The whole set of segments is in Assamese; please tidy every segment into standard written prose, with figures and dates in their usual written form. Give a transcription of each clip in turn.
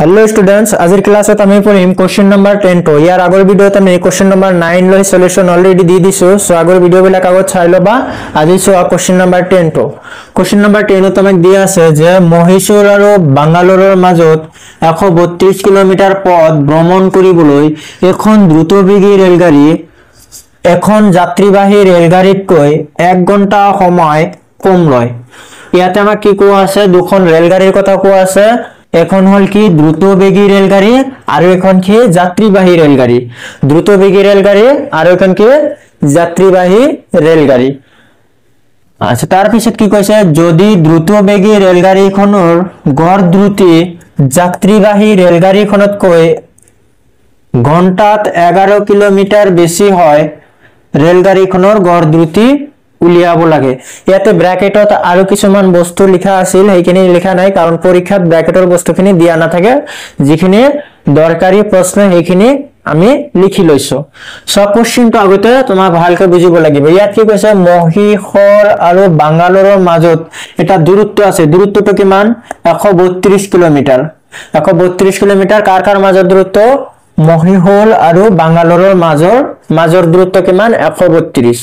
हेलो स्टूडेंट्स, आज क्लासत आमी पढ़िम क्वेश्चन नंबर 10 तो यार आगर भिडिओत आमी क्वेश्चन नंबर 9 লৈ सॉल्यूशन অলरेडी দি দিছো। সো আগৰ ভিডিও বিলাক আগত চাই লবা। আজি সো क्वेश्चन नंबर 10 তো क्वेश्चन नंबर 10 ত আমাক দিয়া আছে যে মহীশূৰ আৰু বাংগালোৰৰ মাজত 132 কিলোমিটাৰ পথ ভ্ৰমণ কৰিবলৈ এখন দ্ৰুতবেগী ৰেলগাড়ী এখন যাত্ৰীবাহী ৰেলগাড়ীতকৈ 1 ঘণ্টা সময় কম লয়। ইয়াতে আমাক কি কোৱা আছে, দুখন ৰেলগাড়ীৰ কথা কোৱা আছে। এখন হল কি দ্রুতবেগী রেলগাড়ি আর এখন কি যাত্রীবাহী রেলগাড়ি। দ্রুতবেগী রেলগাড়ি আর এখন কি যাত্রীবাহী রেলগাড়ি। আচ্ছা, তার পিছত কি কইছে, যদি দ্রুতবেগী ৰেলগাড়ীখনৰ গড় দ্ৰুতি যাত্ৰীবাহী ৰেলগাড়ীখনতকৈ ঘণ্টাত 11 কিলোমিটাৰ বেছি হয়, ৰেলগাড়ীখনৰ গড় দ্ৰুতি উলিয়াব লাগে। ইয়াতে ব্ৰ্যাকেটত আৰু কিছুমান বস্তু লিখা আছিল, সেইখিনি লিখা নাই কাৰণ পৰীক্ষাত ব্ৰ্যাকেটৰ বস্তুখিনি দিয়া না থাকে। যিখিনি দৰকাৰী প্ৰশ্ন সেইখিনি আমি লিখি লৈছো। সব কোশ্চেনটো আগতে তোমাক ভালকৈ বুজিব লাগিব। ইয়াত কি কৈছে, মহীশূৰ আৰু বাংগালোৰৰ মাজত এটা দূৰত্ব আছে। দূৰত্বটো কিমান? 132 কিলোমিটাৰ। 132 কিলোমিটাৰ কাৰ কাৰ মাজৰ দূৰত্ব? মহীশূৰ আৰু বাংগালোৰৰ মাজৰ দূৰত্ব কিমান? 132।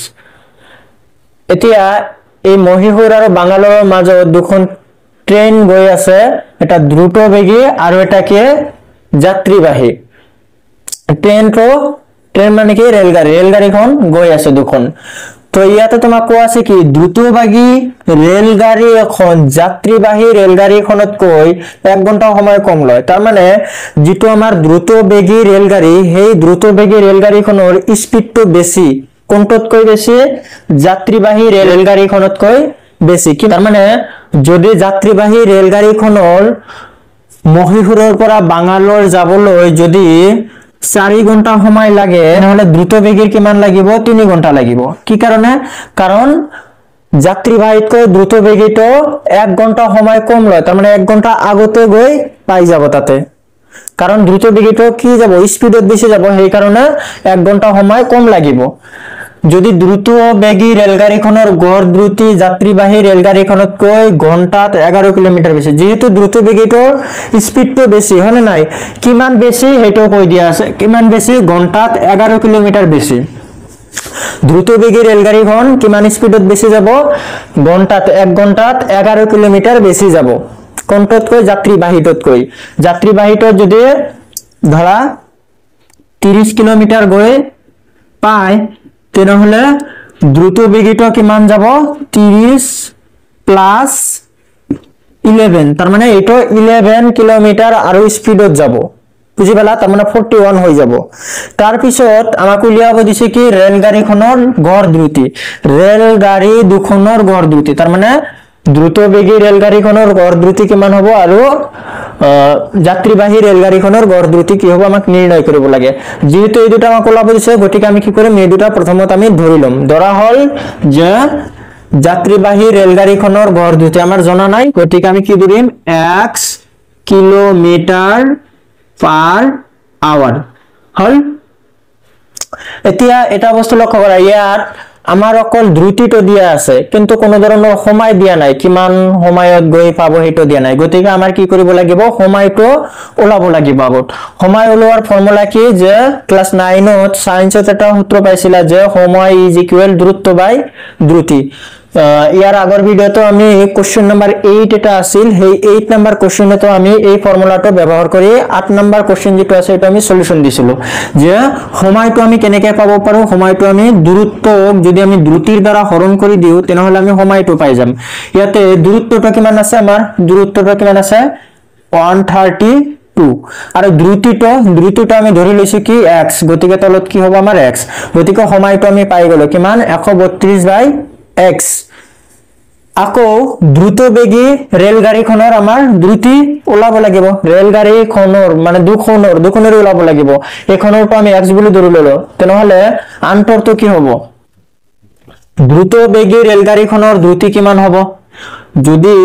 এতিয়া এই মহীশূৰ আৰু বাংগালোৰৰ মাজত দুখন ট্ৰেইন গৈ আছে, এটা দ্ৰুতবেগী আৰু এটা কি যাত্ৰীবাহী। ট্ৰেইন মানে কি ৰেলগাড়ীখন গৈ আছে দুখন। তো ইয়াতে তোমাক কোৱা আছে কি দ্ৰুতবেগী ৰেলগাড়ী এখন যাত্ৰীবাহী ৰেলগাড়ীখনতকৈ 1 ঘণ্টা সময় কম লয়। তাৰ মানে যেটো আমাৰ দ্ৰুতবেগী ৰেলগাড়ী, সেই দ্ৰুতবেগী ৰেলগাড়ীখনৰ স্পিডটো বেছি। কোনটোতকৈ বেছি? যাত্ৰীবাহী ৰেলগাড়ীখনতকৈ বেছি। কি তাৰ মানে যদি যাত্ৰীবাহী ৰেলগাড়ীখনৰ মহীশূৰৰ পৰা বাংগালোৰ যাবলৈ যদি 4 ঘণ্টা সময় লাগে, নহলে দ্ৰুতবেগীৰ কিমান লাগিব? 3 ঘণ্টা লাগিব। কি কাৰণে? কাৰণ যাত্ৰীবাহীতকৈ দ্ৰুতবেগীটো 1 ঘণ্টা সময় কম লয়। তাৰ মানে 1 ঘণ্টা আগতে গৈ পাই যাব তাতে। কারণ দ্রুতবেগীটো কি যাব? স্পিডত বেশি যাব, সেই কারণে 1 ঘণ্টা সময় কম লাগিব। যদি দ্রুতবেগী ৰেলগাড়ীখনৰ গড় দ্ৰুতি যাত্ৰীবাহী ৰেলগাড়ীখনতকৈ ঘণ্টাত 11 কিলোমিটাৰ বেছি। যেহেতু দ্ৰুতবেগীটোৰ স্পিডটো বেছি, হয়নে নাই? কিমান বেছি সেইটো কৈ দিয়া আছে। কিমান বেছি? ঘণ্টাত 11 কিলোমিটাৰ বেছি। দ্ৰুতবেগী ৰেলগাড়ীখন কিমান স্পিডত বেছি যাব? ঘণ্টাত 1 ঘণ্টাত 11 কিলোমিটাৰ বেছি যাব। কোনটোতকৈ? যাত্ৰীবাহীতকৈ। যাত্ৰীবাহীটোত যদি ধৰা 30 কিলোমিটাৰ গৈ পায়, তেনেহলে দ্ৰুতবেগীটো কিমান যাব? 30 প্লাস 11, তাৰ মানে এইটো 11 কিলোমিটাৰ আৰু স্পিডত যাব। বুঝি পালা? তাৰ মানে 41 হৈ যাব। তাৰ পিছত আমাক উলিয়াব দিছে কি ৰেলগাড়ীখনৰ গড় দ্ৰুতি। ৰেলগাড়ী দুখনৰ গড় দ্ৰুতি, তাৰ মানে দ্ৰুতবেগী ৰেলগাড়ীখনৰ গড় দ্ৰুতি কিমান হ'ব আৰু যাত্ৰীবাহী ৰেলগাড়ীখনৰ গড় দ্ৰুতি কি হ'ব আমাক নিৰ্ণয় কৰিব লাগে। যেহেতু এই দুটা আমাক ওলাব দিছে, গতিকে আমি কি কৰিম, এই দুটা প্ৰথমত আমি ধৰি লম। ধৰা হল যে যাত্ৰীবাহী ৰেলগাড়ীখনৰ গড় দ্ৰুতি আমাৰ জনা নাই, গতিকে আমি কি ধৰিম? x কিলোমিটাৰ পাৰ আৱাৰ হল। এতিয়া এটা বস্তু লক্ষ্য কৰা, ইয়াত আমাৰ অকল দ্ৰুতিটো দিয়া আছে, কিন্তু কোনো ধৰণৰ সময় দিয়া নাই, কিমান সময়ত গৈ পাব সেইটো দিয়া নাই। গতিকে আমাৰ কি কৰিব লাগিব? সময়টো ওলাব লাগিব আগত। সময় ওলোৱাৰ ফৰ্মুলা কি? যে ক্লাস 9ত সায়েন্সত এটা সূত্ৰ পাইছিলা যে সময় ইজ ইকুয়াল দূৰত্ব বাই দ্ৰুতি। ইয়াৰ আগৰ ভিডিওটো আমি কোশ্চেন নাম্বাৰ 8 এটা আছিল, সেই 8 নাম্বাৰ কোশ্চেনটো আমি এই ফৰ্মুলাটো ব্যবহাৰ কৰি 8 নাম্বার কোশ্চেন যেটো আছে এটা আমি সলিউশন দিছিলো যে সময়টো আমি কেনেকৈ পাব পাৰো। সময়টো আমি দূৰত্বক যদি আমি দ্ৰুতিৰ দ্বাৰা হৰণ কৰি দিও, তেনেহলে আমি সময়টো পাই যাম। ইয়াতে দূৰত্বটো কিমান আছে? আমাৰ দূৰত্বটো কিমান আছে? 132। আৰু দ্ৰুতিটো আমি ধৰি লৈছো কি x, গতিকে তলত কি হ'ব আমাৰ x। গতিকে সময়টো আমি পাই গলো কিমান? 132/x। আকৌ দ্ৰুতবেগী ৰেলগাড়ীখনৰ আমাৰ দ্ৰুতি ওলাব লাগিব। ৰেলগাড়ীখনৰ মানে দুখনৰ ওলাব লাগিব। এখনৰটো আমি x বুলি ধৰি ললো, তেনেহলে আনটোৰটো কি হ'ব? দ্ৰুতবেগী ৰেলগাড়ীখনৰ দ্ৰুতি কিমান হ'ব? যদি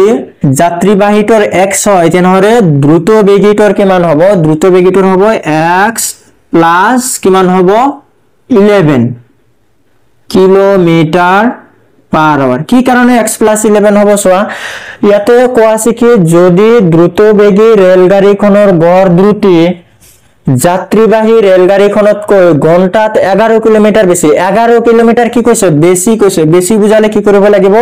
যাত্ৰীবাহীটোৰ x হয়, তেনেহলে দ্ৰুতবেগীটোৰ কিমান হ'ব? দ্ৰুতবেগীটোৰ হ'ব x প্লাস কিমান হ'ব? 11 কিলোমিটাৰ পাৰ আওয়াৰ। কি কাৰণে x প্লাস 11 হব চোৱা ইয়াতে কোৱা আছে কি যদি দ্ৰুতবেগী ৰেলগাড়ীখনৰ গড় দ্ৰুতি যাত্ৰীবাহী ৰেলগাড়ীখনতকৈ ঘণ্টাত 11 কিলোমিটাৰ বেছি 11 কিলোমিটাৰ কি কৈছে বেছি বুজালে কি কৰিব লাগিব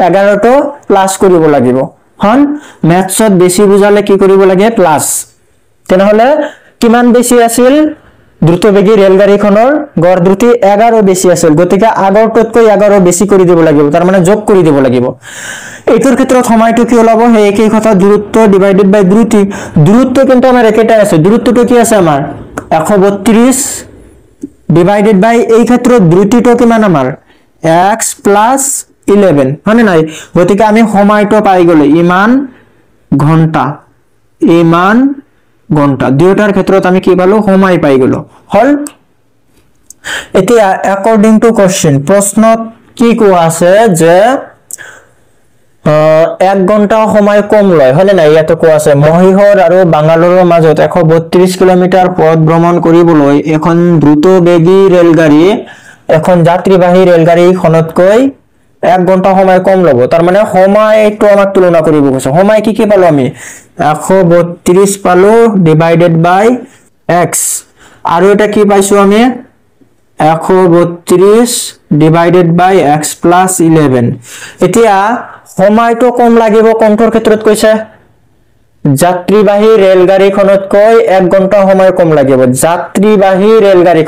11 টো প্লাস কৰিব লাগিব হল ম্যাথছত বেছি বুজালে কি কৰিব লাগে প্লাস তেনেহলে কিমান বেছি আছিল দ্ৰুতবেগী ৰেলগাড়ীখনৰ গড় দ্ৰুতি 11 বেছি আছিল গতিকে আগৰটোতকৈ 11 বেছি কৰি দিব লাগিব তাৰ মানে যোগ কৰি দিব লাগিব এইটোৰ ক্ষেত্ৰত সময়টো কি ওলাব হে একেই কথা দূৰত্ব ডিভাইডেড বাই দ্ৰুতি দূৰত্ব কিন্তু আমাৰ একেটাই আছে দূৰত্বটো কি আছে আমাৰ 132 ডিভাইডেড বাই এই ক্ষেত্ৰত দ্ৰুতিটো কিমান আমাৰ x প্লাস 11 মানে নাই গতিকে আমি সময়টো পাই গলে ইমান ঘন্টা দুইটাৰ ক্ষেত্ৰত আমি কি পালো সময় পাই গলো হল এতিয়া অ্যাকৰ্ডিং টু কোশ্চেন প্ৰশ্নত কি কোৱা আছে যে 1 ঘন্টা সময় কম লয় হলে না ইয়াতে কোৱা আছে মহিহৰ আৰু বাংগালোৰৰ মাজত 132 কিলোমিটাৰ পথ ভ্ৰমণ কৰিবলৈ এখন দ্ৰুতবেগী ৰেলগাড়ী এখন যাত্ৰীবাহী ৰেলগাড়ীখনতকৈ 1 ঘন্টা সময় কম লব তাৰ মানে সময়টো আমাক তুলনা কৰিব কৈছে সময় কি পালো আমি 132 পালো ডিভাইডেড বাই x আৰু এটা কি পাইছো আমি 132 ডিভাইডেড বাই x প্লাস 11 এতিয়া সময়টো কম লাগিব কোনটোৰ ক্ষেত্ৰত কৈছে যাত্ৰীবাহী ৰেলগাড়ীখনতকৈ 1 ঘন্টা সময় কম লাগিব যাত্ৰীবাহী ৰেলগাড়ী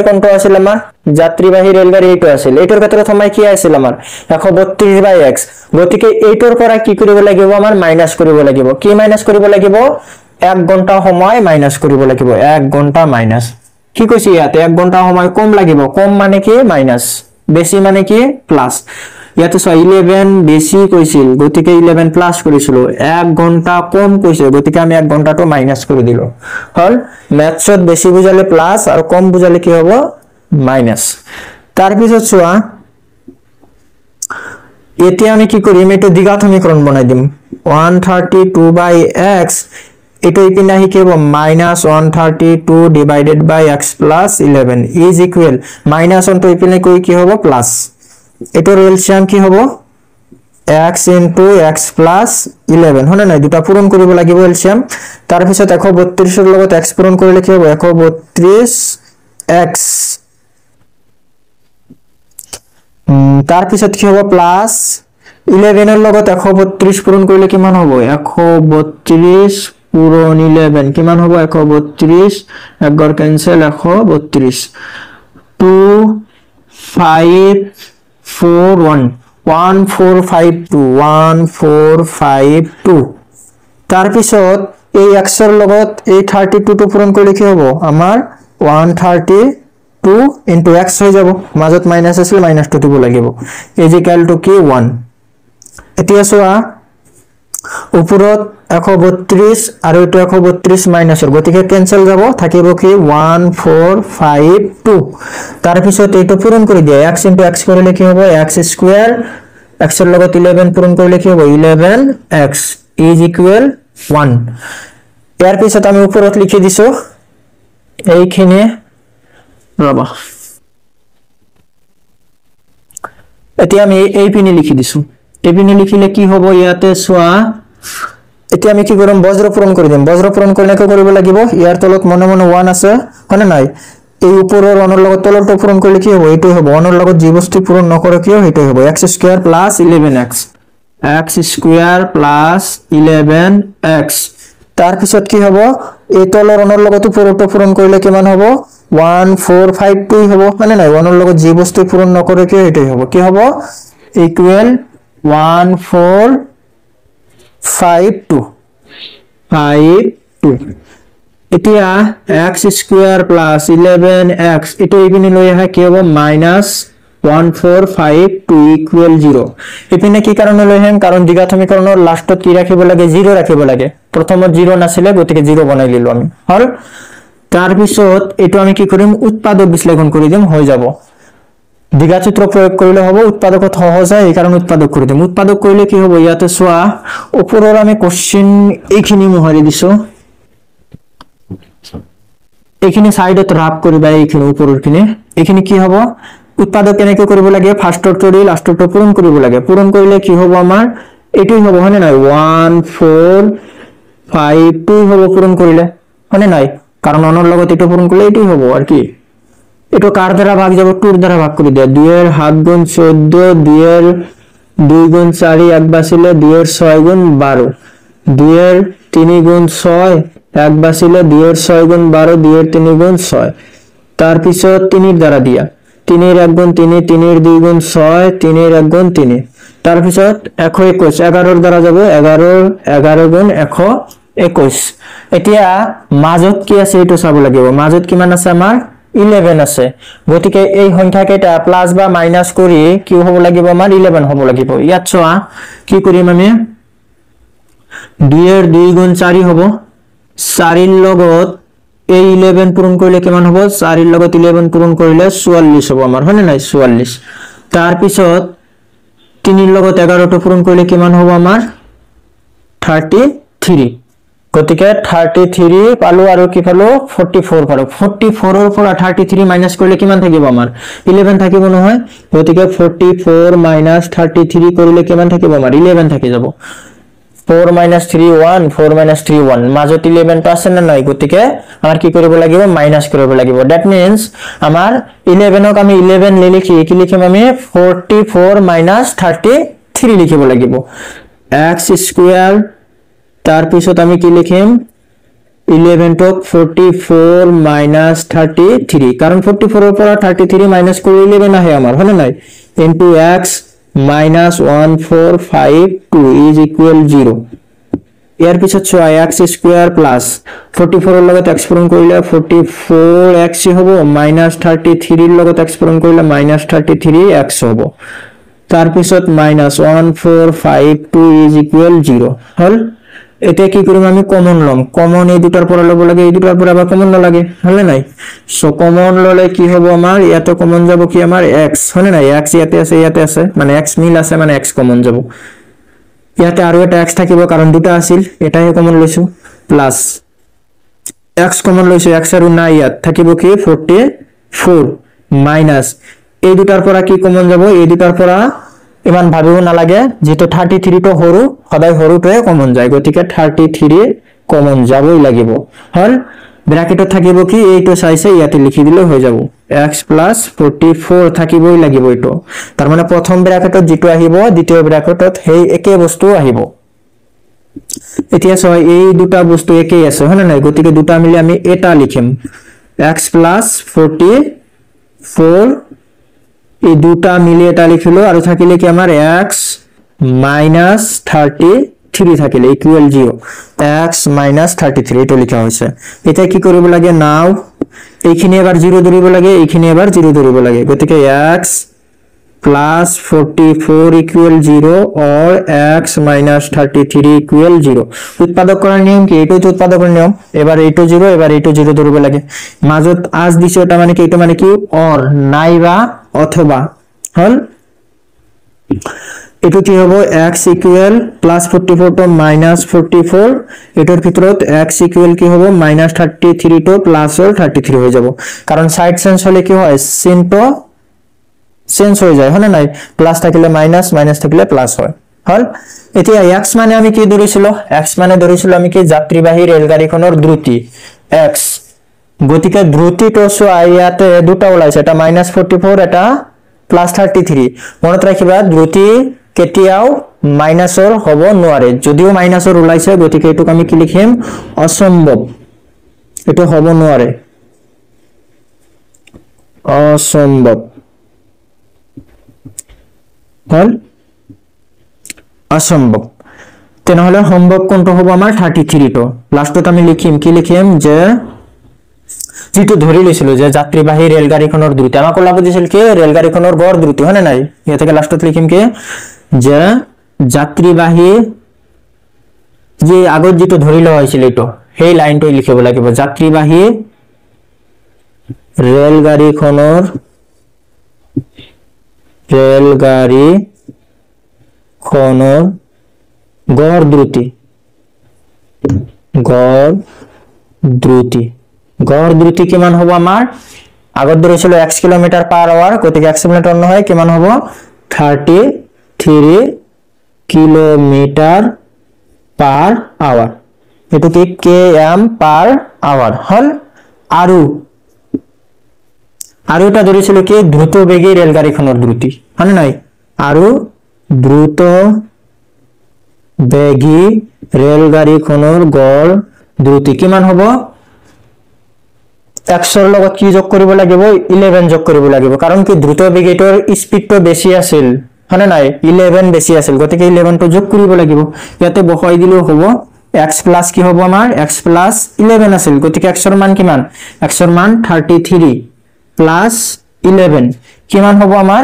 কোনটো আছিল আমাৰ যাত্ৰীবাহী ৰেলগাড়ী এইটো আছিল এইটোৰ ক্ষেত্ৰত সময় কি আছিল আমাৰ 132 বাই x গতিকে এইটোৰ পৰা কি কৰিব লাগিব আমাৰ মাইনাস কৰিব লাগিব কি মাইনাস কৰিব লাগিব 1 ঘন্টা সময় মাইনাস কৰিব লাগিব 1 ঘন্টা মাইনাস কি কৈছে ইয়াতে 1 ঘন্টা সময় কম লাগিব কম মানে কি মাইনাস বেছি মানে কি প্লাস ইয়াতে 11 বেছি কৈছিল গতিকে 11 প্লাস কৰিছিল 1 ঘন্টা কম কৈছে গতিকে আমি 1 ঘন্টাটো মাইনাস কৰি দিলো হল ম্যাথছত বেছি বুজালে প্লাস আৰু কম বুজালে কি হ'ব মাইনাস তাৰ পিছত চোৱা এতিয়া আমি কি কৰিম এটো দ্বিঘাত সমীকৰণ বনাই দিম 132 বাই x এটো ইপিনে আহি কি হ'ব -132 divided by x plus 11 is equal -1 তো ইপিনে কই কি হ'ব প্লাস এটোৰ এলসিয়াম কি হ'ব x into x plus 11 হনে নাই দুটা পূৰণ কৰিব লাগিব এলসিয়াম তাৰ পিছত 132 ৰ লগত x পূৰণ কৰিলে কি হ'ব 132x তাৰ পিছত কি হ'ব প্লাস 11 ৰ লগত 132 পূৰণ কৰিলে কিমান হ'ব 132 পূৰণ 11 কিমান হ'ব 132 এক গড় ক্যান্সেল 132 2 5 4 1 1452 তাৰ পিছত এই x ৰ লগত এই 32 টো পূৰণ কৰিলে কি হ'ব আমাৰ 132 into x হৈ যাব মাজত মাইনাস আছিল মাইনাসটো দিব লাগিব ইজ ইকুয়াল টু কি 1 এতিয়া চোৱা ওপৰত 132 আৰু এটো 132 মাইনাসৰ গতিকে ক্যান্সেল যাব থাকিব কি 1452 তাৰ পিছত এটো পূৰণ কৰি দিয়া x into x কৰিলে কি হ'ব x স্কয়াৰ x ৰ লগত 11 পূৰণ কৰিলে কি হ'ব 11x is equal 1 ইয়াৰ পিছত আমি ওপৰত লিখি দিছো এইখিনি ৰবা এতিয়া আমি এই পিনে লিখি দিছো এই পিনে লিখিলে কি হ'ব ইয়াতে চোৱা এতিয়া আমি কি কৰিম বজ্ৰ পূৰণ কৰি দিম বজ্ৰ পূৰণ কৰিলে কি কৰিব লাগিব ইয়াৰ তলত মনে মনে 1 আছে হনে নাই এই উপৰৰ 1 ৰ লগত তলৰটো পূৰণ কৰিলে কি হ'ব এইটো হ'ব 1 ৰ লগত যি বস্তু পূৰণ নকৰে কি হ'ব এইটো হ'ব x square plus 11x x square plus 11x তাৰ পিছত কি হ'ব এই তলৰ 1 ৰ লগত উপৰটো পূৰণ কৰিলে কিমান হ'ব 1452 হ'ব মানে নাই 1 ৰ লগত যি বস্তু পূৰণ নকৰে কি এইটো হ'ব কি হ'ব ইকুৱেল 1452 এতিয়া x স্কয়াৰ প্লাস 11x এটো ইপিনে লৈ আহা কি হ'ব -1452 ইকুৱেল 0 ইপিনে কি কাৰণে লৈ আহিম কাৰণ দ্বিঘাত সমীকৰণৰ লাষ্টত কি ৰাখিব লাগে 0 ৰাখিব লাগে প্ৰথমত 0 নাছিলে গতিকে 0 বনাই লিলো আমি হল তাৰ পিছত এটো আমি কি কৰিম উৎপাদক বিশ্লেষণ কৰি দিম হৈ যাব দ্বিঘাত সূত্ৰ প্ৰয়োগ কৰিলে হ'ব উৎপাদকত সহজ হয় এই কাৰণ উৎপাদক কৰি দিম উৎপাদক কৰিলে কি হ'ব ইয়াতে চোৱা ওপৰৰ আমি কোশ্চেন এইখিনি মোহাৰি দিছো এইখিনি সাইডত ৰাফ কৰিবা এইখিনি উপৰৰ কিনে এইখিনি কি হ'ব উৎপাদক কেনেকৈ কৰিব লাগে ফাৰ্ষ্টৰ কৰি লাষ্টৰটো পূৰণ কৰিব লাগে পূৰণ কৰিলে কি হ'ব আমাৰ এটাই হ'ব হয়নে নাই 1452 হ'ব পূৰণ কৰিলে হয়নে নাই কাৰণ অনৰ লগত এটো পূৰণ কৰিলে এটাই হ'ব আর কি এটো কার দ্বারা ভাগ যাব 2 এর দ্বারা ভাগ করে দেয়া 2 এর 7 গুণ 14 2 এর 2 গুণ 4 এক বাসিলে 2 এর 6 গুণ 12 2 এর 3 গুণ 6 এক বাসিলে 2 এর 6 গুণ 12 2 এর 3 গুণ 6 তার পিছত 3 এর দ্বারা দিয়া 3 এর 1 গুণ 3 3 এর 2 গুণ 6 3 এর 1 গুণ 3 তার পিছত 121 11 এর দ্বারা যাব 11 গুণ 121 এতিয়া মাজত কি আছে এটো চাব লাগিব মাজত কিমান আছে আমাৰ 11 আছে গতিকে এই সংখ্যা কেটা প্লাস বা মাইনাস কৰি কি হ'ব লাগিব আমাৰ 11 হ'ব লাগিব ইয়াত চোৱা কি কৰিম আমি 2 এৰ 2 গুণ 4 হ'ব 4 এৰ লগত এই 11 পূৰণ কৰিলে কিমান হ'ব 4 এৰ লগত 11 পূৰণ কৰিলে 44 হ'ব আমাৰ হয়নে নাই 44 তাৰ পিছত 3 এৰ লগত 11 টো পূৰণ কৰিলে কিমান হ'ব আমাৰ 33 গতিকে 33 পালো আৰু কি পালো 44 পালো 44 ৰ পৰা 33 মাইনাস কৰিলে কিমান থাকিব আমাৰ 11 থাকিব নহয় গতিকে 44 মাইনাস 33 কৰিলে কিমান থাকিব আমাৰ 11 থাকি যাব 4 minus 3 1 4 minus 3 1 মাজত 11 টো আছে না নাই গতিকে আমাৰ কি কৰিব লাগিব মাইনাস কৰিব লাগিব দ্যাট মিন্স আমাৰ 11 ক আমি 11 লিখি কি লিখিম আমি 44 minus 33 লিখিব লাগিব x স্কয়ার তার পিছত আমি কি লিখিম 11 টক 44 minus 33 কারণ 44 এর পৰা 33 মাইনাস কৰি 11 আহে আমাৰ হয়নে নাই into x minus 1452 is equal 0 ইয়াৰ পিছত চোৱা x স্কয়াৰ প্লাস 44 এৰ লগত x পূৰণ কৰিলে 44x হ'ব minus 33 এৰ লগত x পূৰণ কৰিলে minus 33x হ'ব তাৰ পিছত minus 1452 is equal 0 হল এটা কি কৰিম আমি কমন লম কমন এই দুটাৰ পৰা লব লাগে এই দুটাৰ পৰা বা কমন নালাগে হলে নাই সো কমন ললে কি হ'ব আমাৰ ইয়াতে কমন যাব কি আমাৰ x হলে নাই x ইয়াতে আছে মানে x মিল আছে মানে x কমন যাব ইয়াতে আৰু এটা x থাকিব কাৰণ দুটা আছিল এটাই কমন লৈছো প্লাস x কমন লৈছো x আৰু নাই ইয়াত থাকিব কি 44 মাইনাস এই দুটাৰ পৰা কি কমন যাব এই দুটাৰ পৰা ইমান ভাবিব নালাগে যেটো 33 তো হৰু সদায় হৰুটোৱে কমন যায় গতিকে 33 কমন যাবই লাগিব হল ব্র্যাকেটত থাকিব কি এইটো চাইছে ইয়াতে লিখি দিলে হৈ যাব x + 44 থাকিবই লাগিব এটো তাৰ মানে প্ৰথম ব্র্যাকেটত যেটো আহিব দ্বিতীয় ব্র্যাকেটত হেই একে বস্তু আহিব এতিয়া সয় এই দুটা বস্তু একেই আছে হয়নে নাই গতিকে দুটা মিলি আমি এটা লিখিম x + 44 এই দুটা মিলি এটা লিখিলো আৰু থাকিলে কি আমাৰ x minus 33 থাকিলে ইকুয়াল 0 x minus 33 এটো লিখা হৈছে এটা কি কৰিব লাগে নাও এইখিনি এবাৰ 0 ধৰিব লাগে এইখিনি এবাৰ 0 ধৰিব লাগে গতিকে x plus 44 equal 0 or x minus 33 equal 0 উৎপাদক কৰাৰ নিয়ম কি এটো উৎপাদকৰ নিয়ম এবাৰ এটো 0 এবাৰ এটো 0 ধৰিব লাগে মাজত আজ দিছে এটা মানে কি এটো মানে কি or নাইবা অথবা হল এটো কি হ'ব x equal plus 44 to minus 44 এটোৰ ভিতৰত x equal কি হ'ব minus 33 to plus or 33 হৈ যাব কাৰণ সাইড চেঞ্জ হলে কি হয় চিনটো চেঞ্জ হৈ যায় হনে নাই প্লাস থাকিলে মাইনাস মাইনাস থাকিলে প্লাস হয় হল এতিয়া x মানে আমি কি ধৰিছিল x মানে ধৰিছিল আমি কি যাত্ৰীবাহী ৰেলগাড়ীখনৰ দ্ৰুতি x গতিকে দ্ৰুতি তো ইয়াতে দুটা ওলাইছে এটা -44 এটা +33 মনত ৰাখিবা দ্ৰুতি কেতিয়াও মাইনাসৰ হ'ব নোৱাৰে যদিও মাইনাসৰ ওলাইছে গতিকে এটো আমি কি লিখিম অসম্ভৱ এটো হ'ব নোৱাৰে অসম্ভৱ হল অসম্ভৱ তেনেহলে সম্ভৱ কোনটো হ'ব আমাৰ 33 তো লাষ্টত আমি লিখিম কি লিখিম যে যেটো ধৰি লৈছিল যে যাত্ৰীবাহী ৰেলগাড়ীখনৰ দ্ৰুতি আমাক ওলাব দিছিল কি ৰেলগাড়ীখনৰ গড় দ্ৰুতি হয়নে নাই ইয়াতে লাষ্টত লিখিম কি যে যাত্ৰীবাহী যে আগত যেটো ধৰি লোৱা হৈছিল এটো সেই লাইনটো লিখিব লাগিব যাত্ৰীবাহী ৰেলগাড়ীখনৰ গড় দ্ৰুতি কিমান হ'ব আমাৰ আগত ধৰিছিল x কিলোমিটাৰ পাৰ আৱাৰ গতিকে এক্সিলাৰেটৰ নহয় কিমান হ'ব 33 কিলোমিটাৰ পাৰ আওয়াৰ এটু কি km পাৰ আওয়াৰ হল আৰু এটা ধৰিছিল কি দ্ৰুত বেগী ৰেলগাড়ীখনৰ দ্ৰুতি মানে নাই আৰু দ্ৰুত বেগী ৰেলগাড়ীখনৰ গড় দ্ৰুতি কিমান হ'ব x ৰ লগত কি যোগ কৰিব লাগিব 11 যোগ কৰিব লাগিব কাৰণ কি দ্ৰুত বেগীটোৰ স্পিডটো বেছি আছিল মানে নাই 11 বেছি আছিল গতিকে 11 টো যোগ কৰিব লাগিব ইয়াতে বহাই দিলেও হ'ব x প্লাস কি হ'ব আমাৰ x প্লাস 11 আছিল গতিকে x ৰ মান কিমান x ৰ মান 33 প্লাস 11 কিমান হ'ব আমাৰ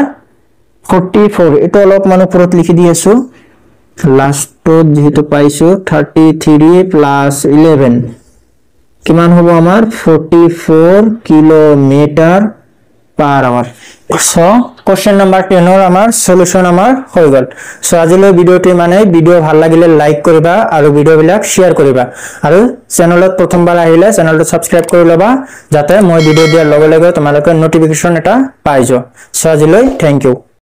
44 এটো অলপ মান ওপৰত লিখি দি আছো লাষ্টত যেহেতু পাইছো 33 প্লাস 11 কিমান হ'ব আমাৰ 44 kilometre per hour so question number 10 এর আমার সলিউশন আমার হয়ে গেল সো আজিলৈ ভিডিওটি মানে ভিডিও ভাল লাগিলে লাইক কৰিবা আৰু ভিডিও বিলাক শেয়াৰ কৰিবা আৰু চেনেলত প্ৰথমবাৰ আহিলে চেনেলটো সাবস্ক্ৰাইব কৰি লবা যাতে মই ভিডিও দিয়াৰ লগে লগে তোমালোকে নোটিফিকেশন এটা পাই যাও সো আজিলৈ থ্যাংক ইউ